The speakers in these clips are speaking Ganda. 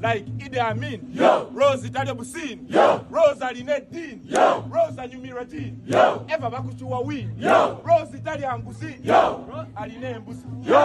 like Idi Amin, yo. Rose Italia Busin, yo. Rose Aline Din, yo. Rose Anyumiratin, yo. Eva Bakuchua Win, yo. Rose Italia Ambusi, yo. Rose Aline Ambusi, yo.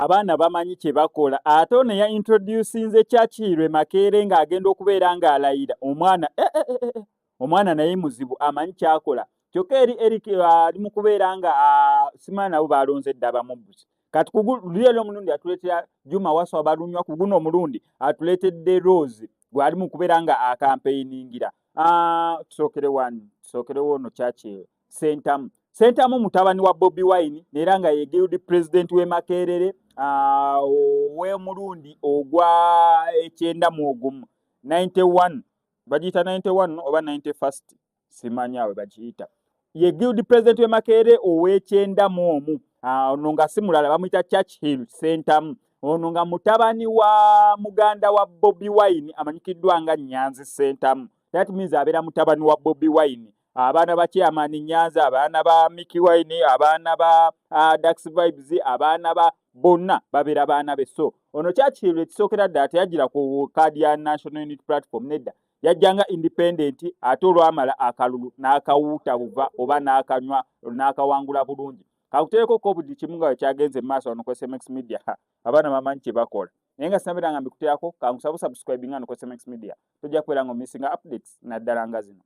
Abaana bamanyi kye bakola ate ono ya introducinze Churchill Makerere ng'agenda okubeera ng'alayira omwana naye muzibu amanyi kyakola kyokka eri Eric ali mu kubeera nga simanyi nabo balonze dda bamubbusi kati lero omulundi atuleetera Juma Waso abalunywa ku guno omulundi atuleetedde Rose gwali mu kubeera nga akampeiningira tusookerewo ono Churchill Sentamu mutabani wa Bobi Wine era nga ye guild president we Makerere we mulundi ogwa ekyenda mu ogumu 91 bagiyita 91 oba 91st simanya we bagiyita ye guild president we Makerere owekyenda mu omu ono nga simulala bamuyita Churchill Sentamu ono nga mutabani wa muganda wa Bobi Wine amanyikiddwa nga Nyanzi Sentamu that means abeera mutabani wa Bobi Wine abaana ba Chairman Nyanza abaana ba Mickey Wine abaana ba Dax Vibes abaana ba bonna babeera baana be so ono Churchill ekisookera ddala teyagira ku kaadi ya National Unity Platform nedda yajjanga independent ate olwamala akalulu n'akawuuta buva oba n'akanywa n'akawangula bulungi kakuteeko ko buli kimu nga kyagenze maaso ono ku SMX Media abaana bamanyi kye bakola naye nga sinabera nga mbikuteerako kankusaba subscribing ano ku SMX Media tojja kubeera nga omissinga updates naddala nga zino.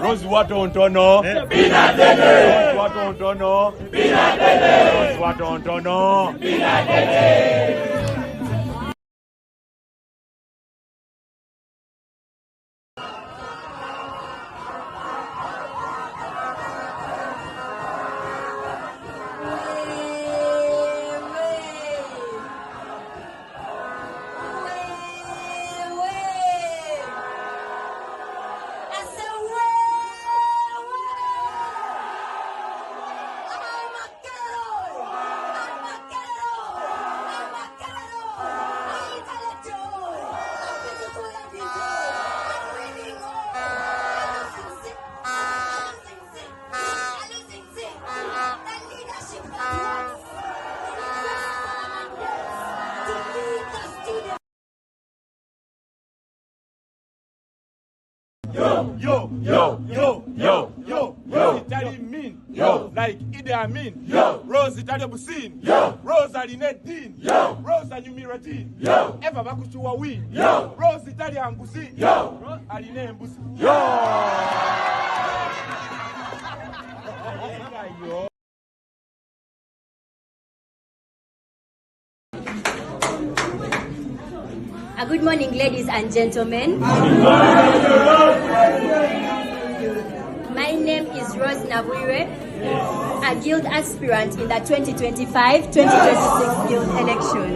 Rose Watontono, Binadene, Rose Watontono, Binadene, Rose Watontono, Binadene. yo, Rose Italy mean, like Idi Amin, Rose Italy Busin, Rose Aline Din, Rose Anyumiratine, Eva Bakuchuwa Win, Rose Italy Angusi, Aline Mbusi. Good morning, ladies and gentlemen. My name is Rose Nabuire, a guild aspirant in the 2025-2026 guild election.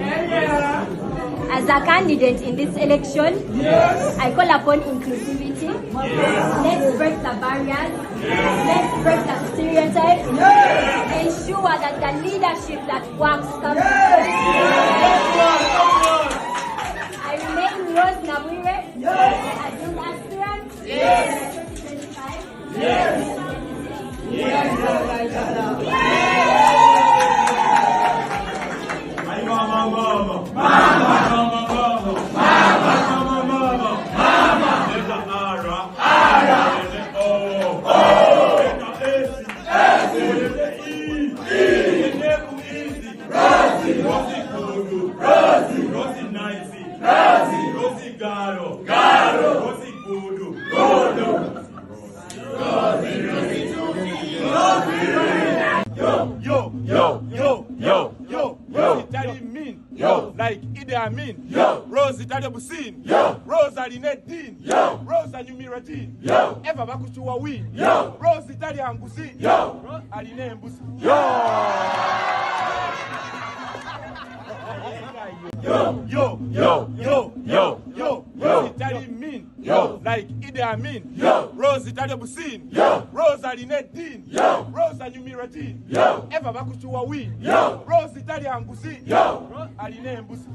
As a candidate in this election, I call upon inclusivity. Let's break the barriers. Let's break the stereotypes. Ensure that the leadership that works comes to I remain Rose Nabuire, a guild aspirant. 2025. Rose Italy mean, like Idi Amin, Rose Italy Busin, Rose Aline Din, Rose Anyumiratine, Eva Bakuchuwa Win, Rose Italy Angusi, Aline Mbusi. Rose Italy mean, like Idi Amin, Rose Italy Busin, Rose Aline Din, Rose Anyumiratine, Eva Bakuchuwa Win, Rose Italy Angusi, Aline Mbusi.